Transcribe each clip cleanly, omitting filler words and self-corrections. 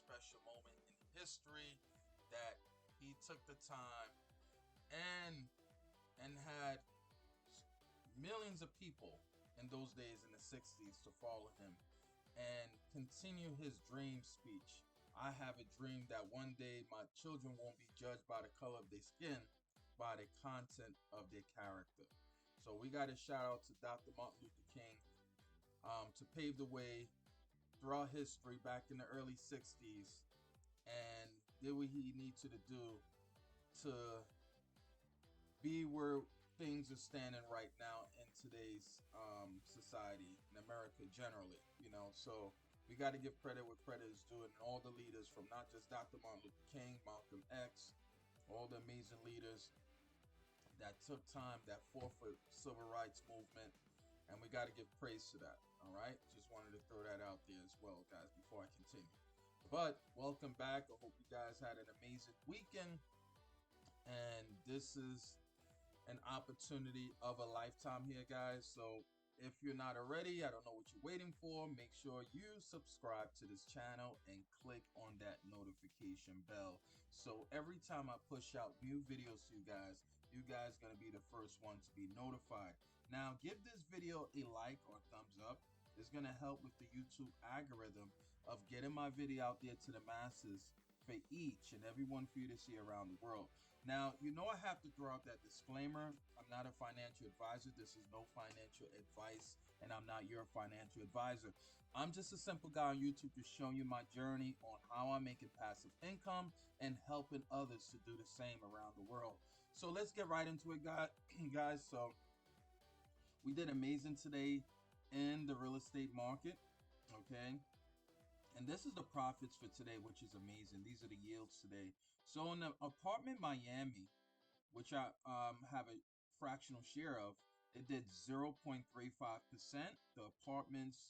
special moment in history that he took the time and had millions of people in those days in the 60s to follow him and continue his dream speech. I have a dream that one day my children won't be judged by the color of their skin, by the content of their character. So we got to shout out to Dr. Martin Luther King to pave the way throughout history back in the early 60s and did what he needed to do to be where things are standing right now in today's society in America generally. So we got to give credit where credit is due, and all the leaders from not just Dr. Martin Luther King, Malcolm X, all the amazing leaders that took time, that fought for civil rights movement, and we got to give praise to that. All right, just wanted to throw that out there as well, guys, before I continue. But welcome back. I hope you guys had an amazing weekend, and this is an opportunity of a lifetime here, guys. So if you're not already, I don't know what you're waiting for. Make sure you subscribe to this channel and click on that notification bell. So every time I push out new videos to you guys gonna be the first one to be notified. Now, give this video a like or thumbs up. It's gonna help with the YouTube algorithm of getting my video out there to the masses for each and every one for you to see around the world. Now, I have to throw out that disclaimer. I'm not a financial advisor. This is no financial advice, and I'm not your financial advisor. I'm just a simple guy on YouTube just showing you my journey on how I'm making passive income and helping others to do the same around the world. So let's get right into it, guys. So we did amazing today in the real estate market, okay? And this is the profits for today, which is amazing. These are the yields today. So in the apartment Miami, which I have a fractional share of, it did 0.35%. The apartments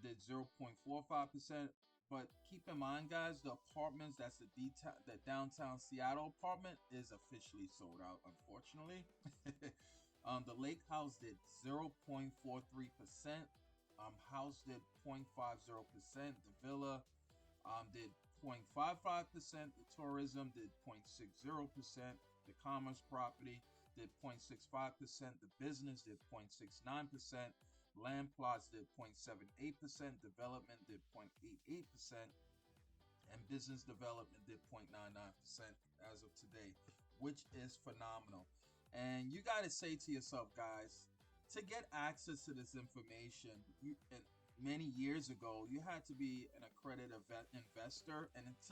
did 0.45%. But keep in mind, guys, the apartments, that's the downtown Seattle apartment, is officially sold out, unfortunately. The lake house did 0.43%. House did 0.50%. The villa did 0.55%. The tourism did 0.60%. The commerce property did 0.65%. The business did 0.69%. Land plots did 0.78%. Development did 0.88%. And business development did 0.99% as of today, which is phenomenal. And you got to say to yourself, guys, to get access to this information, many years ago, you had to be an accredited investor, and it's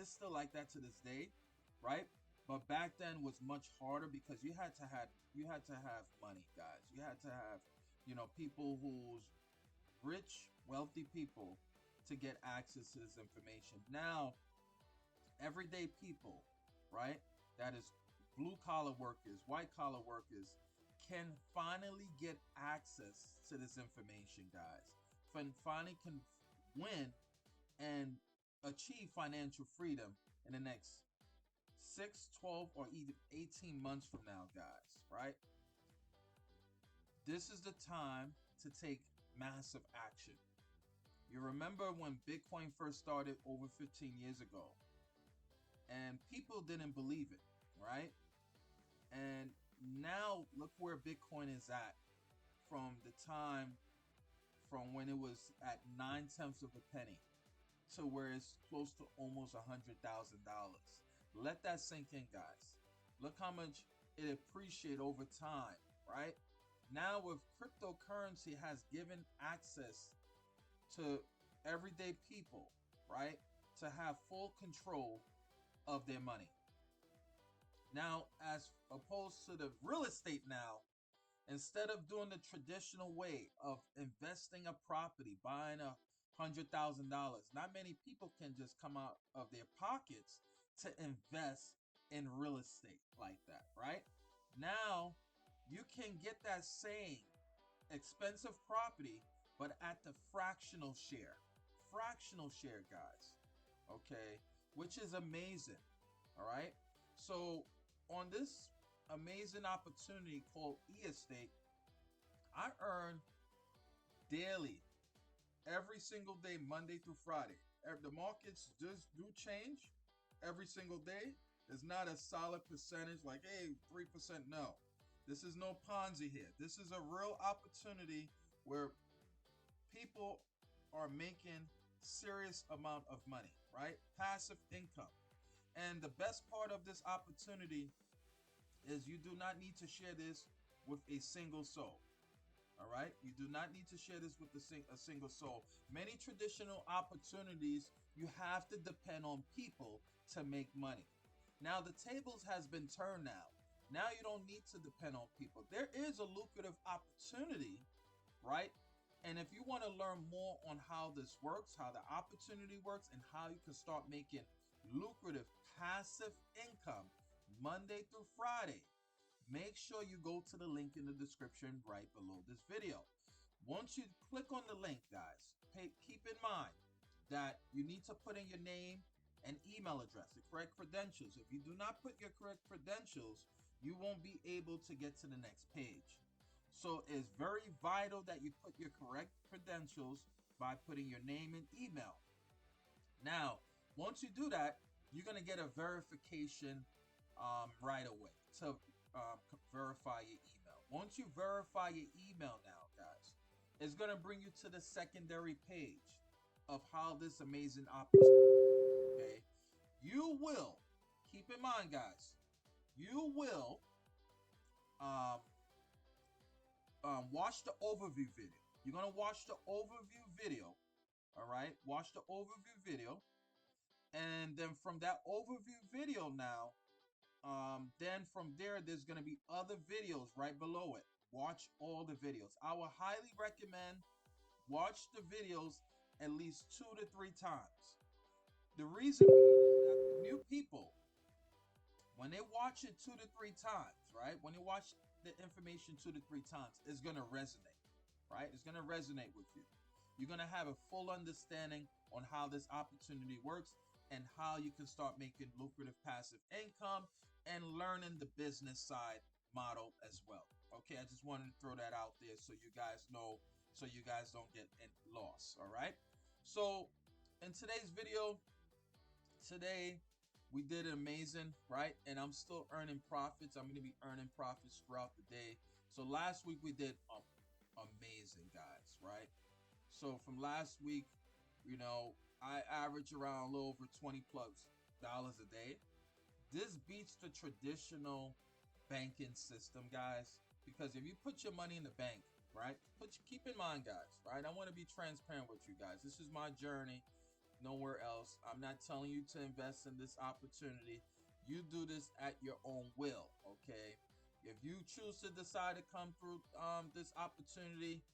still like that to this day, right? But back then was much harder because you had to have money, guys. You had to have, people who's rich, wealthy people to get access to this information. Now, everyday people, right? That is blue collar workers, white collar workers, can finally get access to this information, guys. Finally can win and achieve financial freedom in the next 6, 12, or even 18 months from now, guys, right? This is the time to take massive action. You remember when Bitcoin first started over 15 years ago, and people didn't believe it, right? And now look where Bitcoin is at from the time from when it was at 9/10 of a penny to where it's close to almost $100,000. Let that sink in, guys. Look how much it appreciated over time, right? Now with cryptocurrency has given access to everyday people, right, to have full control of their money. Now, as opposed to the real estate now, instead of doing the traditional way of investing a property, buying $100,000, not many people can just come out of their pockets to invest in real estate like that, right? Now, you can get that same expensive property, but at the fractional share, guys, okay, which is amazing. All right, so on this amazing opportunity called e-estate, I earn daily, every single day, Monday through Friday, the markets just do change every single day. It's not a solid percentage like, hey, 3%. No, this is no Ponzi here. This is a real opportunity where people are making serious amount of money, right? Passive income. And the best part of this opportunity is you do not need to share this with a single soul. All right, you do not need to share this with a single soul. Many traditional opportunities, you have to depend on people to make money. Now the tables has been turned now. Now you don't need to depend on people. There is a lucrative opportunity, right? And if you want to learn more on how this works, how the opportunity works, and how you can start making lucrative passive income Monday through Friday, make sure you go to the link in the description right below this video. Once you click on the link, guys, keep in mind that you need to put in your name and email address, the correct credentials. If you do not put your correct credentials, you won't be able to get to the next page. So it's very vital that you put your correct credentials by putting your name and email. Now, once you do that, you're going to get a verification right away to verify your email. Once you verify your email now, guys, it's going to bring you to the secondary page of how this amazing opportunity, okay? You will, keep in mind, guys, you will watch the overview video. You're going to watch the overview video, all right? Watch the overview video. And then from that overview video now, then from there's going to be other videos right below it. Watch all the videos. I will highly recommend watch the videos at least 2 to 3 times. The reason being is that the new people, when they watch it 2 to 3 times, right? When they watch the information 2 to 3 times, it's going to resonate, right? It's going to resonate with you. You're going to have a full understanding on how this opportunity works and how you can start making lucrative passive income and learning the business side model as well. Okay, I just wanted to throw that out there so you guys know, so you guys don't get lost. All right. So in today's video, today we did amazing, right? And I'm still earning profits. I'm going to be earning profits throughout the day. So last week we did amazing, guys, right? So from last week, you know, I average around a little over $20+ a day. This beats the traditional banking system, guys, because if you put your money in the bank, right? Keep in mind, guys, right? I want to be transparent with you guys. This is my journey, nowhere else. I'm not telling you to invest in this opportunity. You do this at your own will, okay? If you choose to decide to come through this opportunity,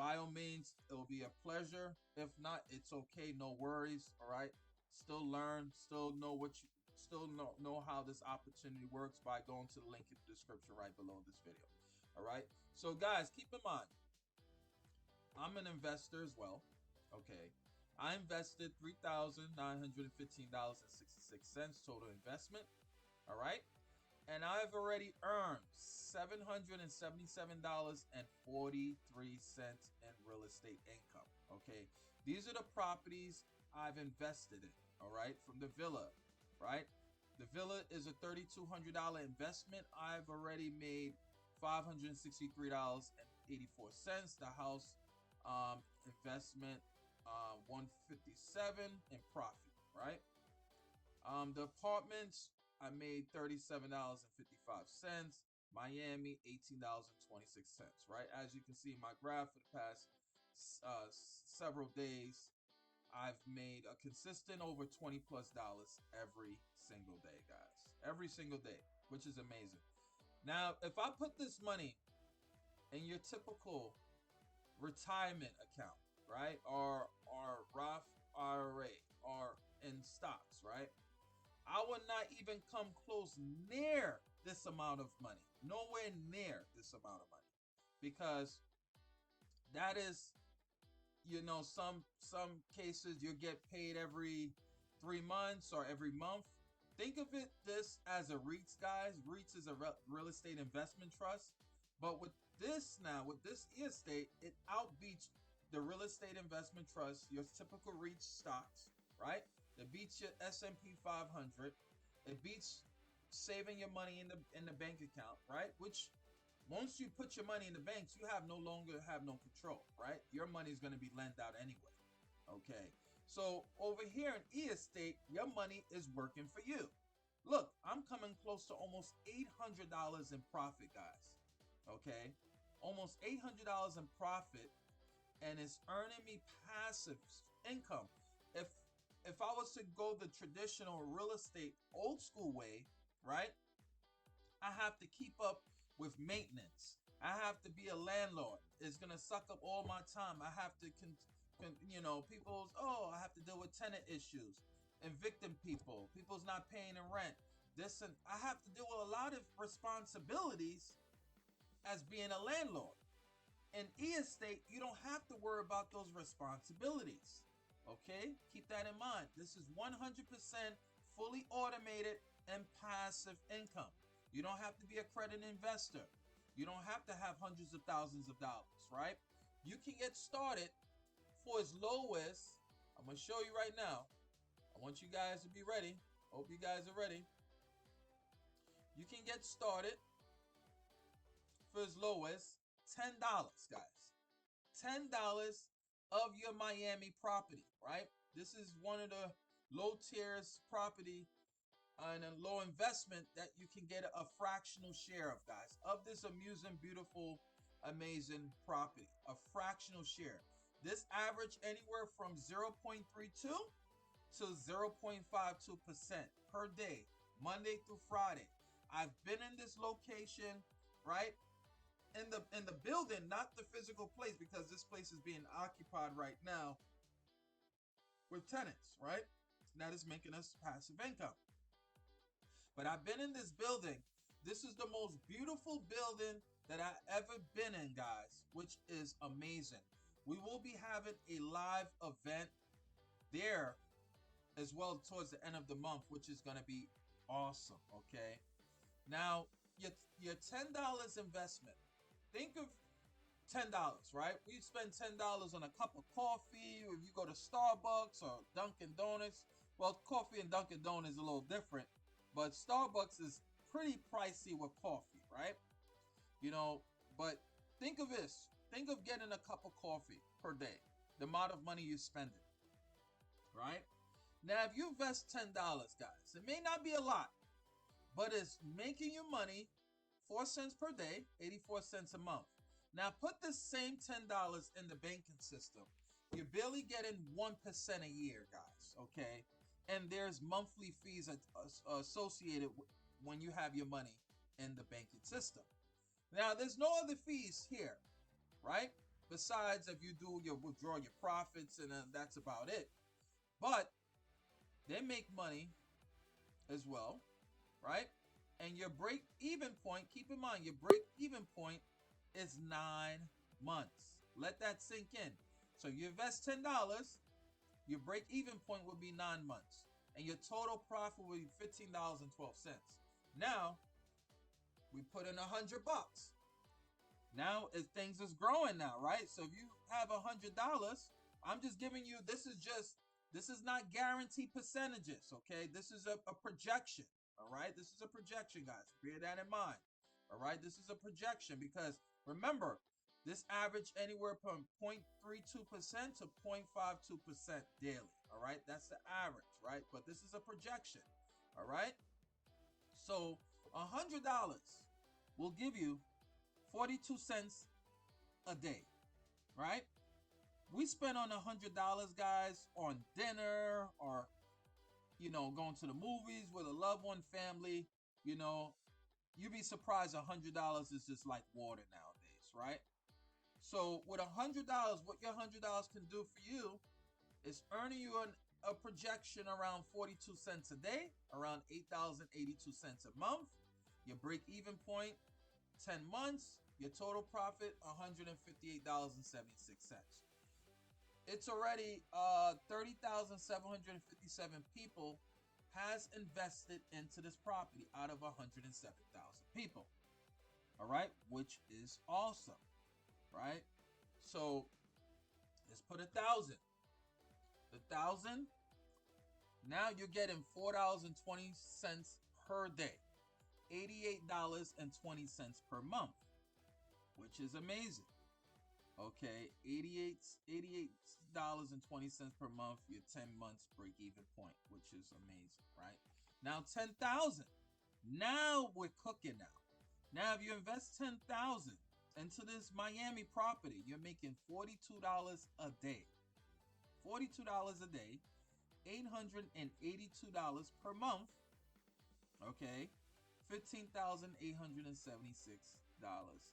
by all means, it will be a pleasure. If not, it's okay, no worries. All right, still learn, still know what you still know how this opportunity works by going to the link in the description right below this video. All right, so guys, keep in mind, I'm an investor as well. Okay, I invested $3,915.66 total investment. All right, and I've already earned $777.43 in real estate income. Okay, these are the properties I've invested in. All right, from the villa, right? The villa is a $3,200 investment. I've already made $563.84. The house investment, 157 in profit, right? The apartments, I made $37.55. Miami, $18.26, right? As you can see in my graph for the past several days, I've made a consistent over $20+ every single day, guys. Every single day, which is amazing. Now, if I put this money in your typical retirement account, right? Or Roth IRA or in stocks, right? I would not even come close near this amount of money. Nowhere near this amount of money. Because that is, you know, some cases you get paid every 3 months or every month. Think of this as a REITs, guys. REITs is a real estate investment trust. But with this now, with this estate, it outbeats the real estate investment trust, your typical REIT stocks, right? It beats your S&P 500. It beats saving your money in the bank account, right? Which once you put your money in the banks, you have no longer have no control, right? Your money is going to be lent out anyway. Okay. So over here in e-estate, your money is working for you. Look, I'm coming close to almost $800 in profit, guys. Okay. Almost $800 in profit, and it's earning me passive income. If if I was to go the traditional real estate old school way, right? I have to keep up with maintenance. I have to be a landlord. It's gonna suck up all my time. I have to, people's. Oh, I have to deal with tenant issues, evicting people. People's not paying the rent. This and I have to deal with a lot of responsibilities as being a landlord. In e-estate, you don't have to worry about those responsibilities. Okay, keep that in mind. This is 100% fully automated and passive income. You don't have to be a credit investor. You don't have to have hundreds of thousands of dollars, right? You can get started for as low as, I'm going to show you right now. I want you guys to be ready. Hope you guys are ready. You can get started for as low as $10, guys. $10 of your Miami property, right? This is one of the low tiers property and a low investment that you can get a fractional share of, guys, of this amusing, beautiful, amazing property. A fractional share. This average anywhere from 0.32 to 0.52% per day, Monday through Friday. I've been in this location, right? In the building, not the physical place, because this place is being occupied right now with tenants, right? That is making us passive income. But I've been in this building. This is the most beautiful building that I've ever been in, guys, which is amazing. We will be having a live event there as well towards the end of the month, which is going to be awesome, okay? Now, your $10 investment. Think of $10, right? We spend $10 on a cup of coffee, or if you go to Starbucks or Dunkin' Donuts. Well, coffee and Dunkin' Donuts is a little different, but Starbucks is pretty pricey with coffee, right? But think of this. Think of getting a cup of coffee per day, the amount of money you're spending, right? Now, if you invest $10, guys, it may not be a lot, but it's making you money 4 cents per day, 84 cents a month. Now, put the same $10 in the banking system. You're barely getting 1% a year, guys, okay? And there's monthly fees associated when you have your money in the banking system. Now, there's no other fees here, right? Besides if you withdraw your profits, and that's about it. But they make money as well, right? And your break even point, keep in mind, your break even point is 9 months. Let that sink in. So you invest $10, your break even point will be 9 months. And your total profit will be $15.12. Now, we put in $100. Now, things is growing now, right? So if you have $100, I'm just giving you, this is not guaranteed percentages, okay? This is a projection, all right? This is a projection, guys. Bear that in mind, all right? This is a projection because, remember, this average anywhere from 0.32% to 0.52% daily, all right? That's the average, right? But this is a projection, all right? So $100 will give you 42 cents a day, right? We spend on $100, guys, on dinner or, going to the movies with a loved one, family. You'd be surprised $100 is just like water nowadays, right? So with $100, what your $100 can do for you is earning you a projection around 42 cents a day, around 8,082 cents a month. Your break even point, 10 months. Your total profit, $158.76. It's already 30,757 people has invested into this property out of 107,000 people. All right, which is awesome, right? So Let's put 1,000. 1,000. Now you're getting $4.20 per day, $88.20 per month, which is amazing. Okay, $88.20 per month, your 10 months break even point, which is amazing, right? Now 10,000. Now we're cooking now. Now if you invest 10,000 into this Miami property, you're making $42 a day. $42 a day, $882 per month. Okay, $15,876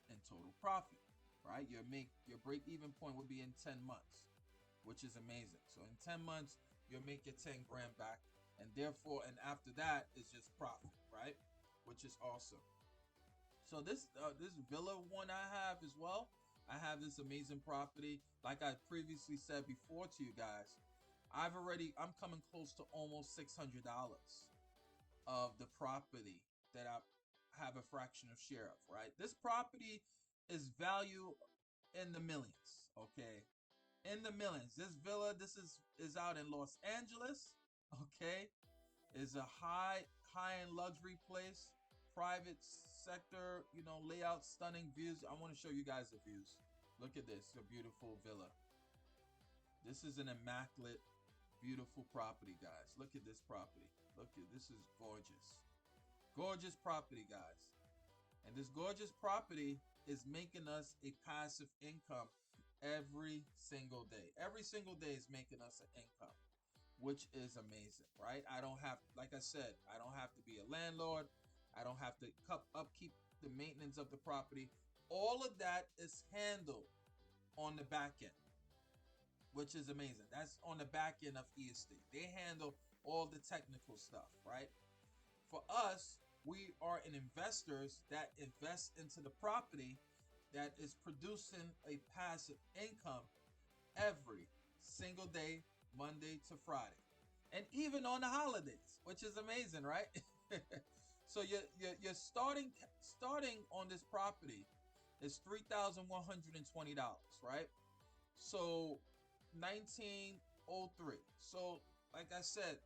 in total profit. Right, your break even point will be in 10 months, which is amazing. So in 10 months, you'll make your 10 grand back, and therefore, and after that is just profit, right? Which is awesome. So this villa one I have as well. I have this amazing property. Like I previously said before to you guys, I'm coming close to almost $600 of the property that I have a fraction of share of, right? This property is value in the millions, okay? In the millions. This villa, this is out in Los Angeles, okay? Is a high-end luxury place, private sector, layout, stunning views. I want to show you guys the views. Look at this, a beautiful villa. This is an immaculate, beautiful property, guys. Look at this property. This is gorgeous. Gorgeous property, guys. And this gorgeous property is making us a passive income every single day. Every single day is making us an income, which is amazing, right? I don't have, like I said, I don't have to be a landlord. I don't have to upkeep the maintenance of the property. All of that is handled on the back end, which is amazing. That's on the back end of e-estate. They handle all the technical stuff, right? For us, we are an investors that invest into the property that is producing a passive income every single day, Monday to Friday, and even on the holidays, which is amazing, right? So you're starting on this property is $3,120, right? So 1903. So like I said,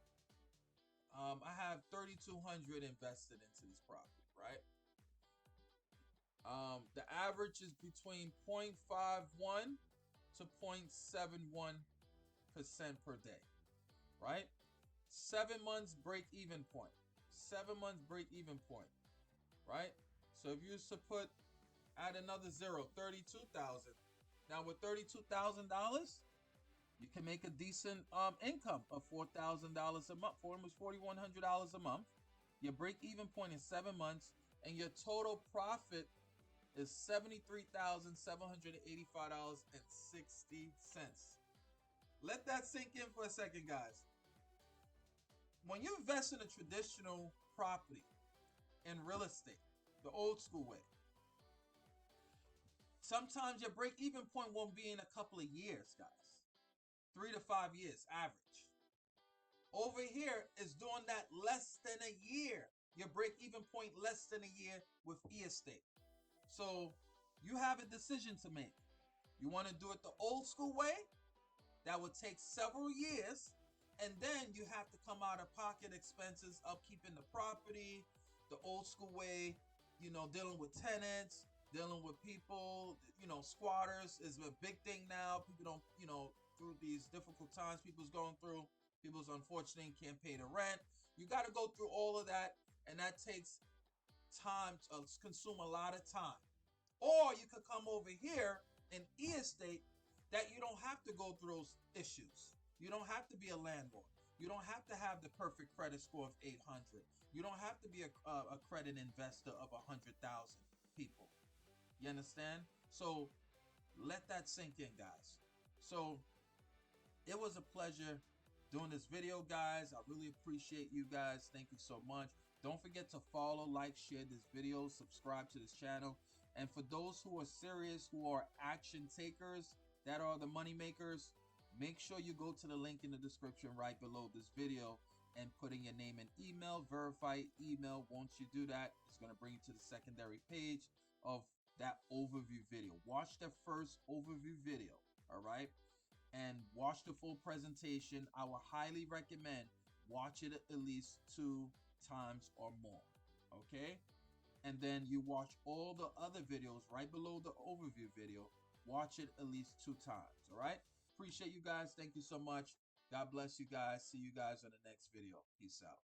I have 3,200 invested into this property, right? The average is between 0.51 to 0.71% per day, right? 7 months break even point. 7 months break even point, right? So if you used to add another zero, 32,000. Now with $32,000, you can make a decent income of $4,000 a month, for almost $4,100 a month. Your break-even point is 7 months, and your total profit is $73,785.60. Let that sink in for a second, guys. When you invest in a traditional property in real estate, the old school way, sometimes your break-even point won't be in a couple of years, guys. 3 to 5 years average. Over here is doing that less than a year. Your break-even point less than a year with e-estate. So you have a decision to make. You want to do it the old school way? That would take several years, and then you have to come out of pocket expenses, upkeeping the property, the old school way, dealing with tenants, dealing with people, squatters is a big thing now. People don't, through these difficult times people's going through, people's unfortunately can't pay the rent. You got to go through all of that, and that takes time to consume a lot of time. Or you could come over here in e-estate that you don't have to go through those issues. You don't have to be a landlord. You don't have to have the perfect credit score of 800. You don't have to be a credit investor of 100,000 people. You understand? So let that sink in, guys. So it was a pleasure doing this video, guys. I really appreciate you guys. Thank you so much. Don't forget to follow, like, share this video, subscribe to this channel. And for those who are serious, who are action takers, that are the money makers, make sure you go to the link in the description right below this video and put in your name and email, verify email. Once you do that, it's going to bring you to the secondary page of that overview video. Watch the first overview video, all right? and watch the full presentation. I would highly recommend watch it at least 2 times or more. Okay? And then you watch all the other videos right below the overview video. Watch it at least 2 times. All right? Appreciate you guys. Thank you so much. God bless you guys. See you guys on the next video. Peace out.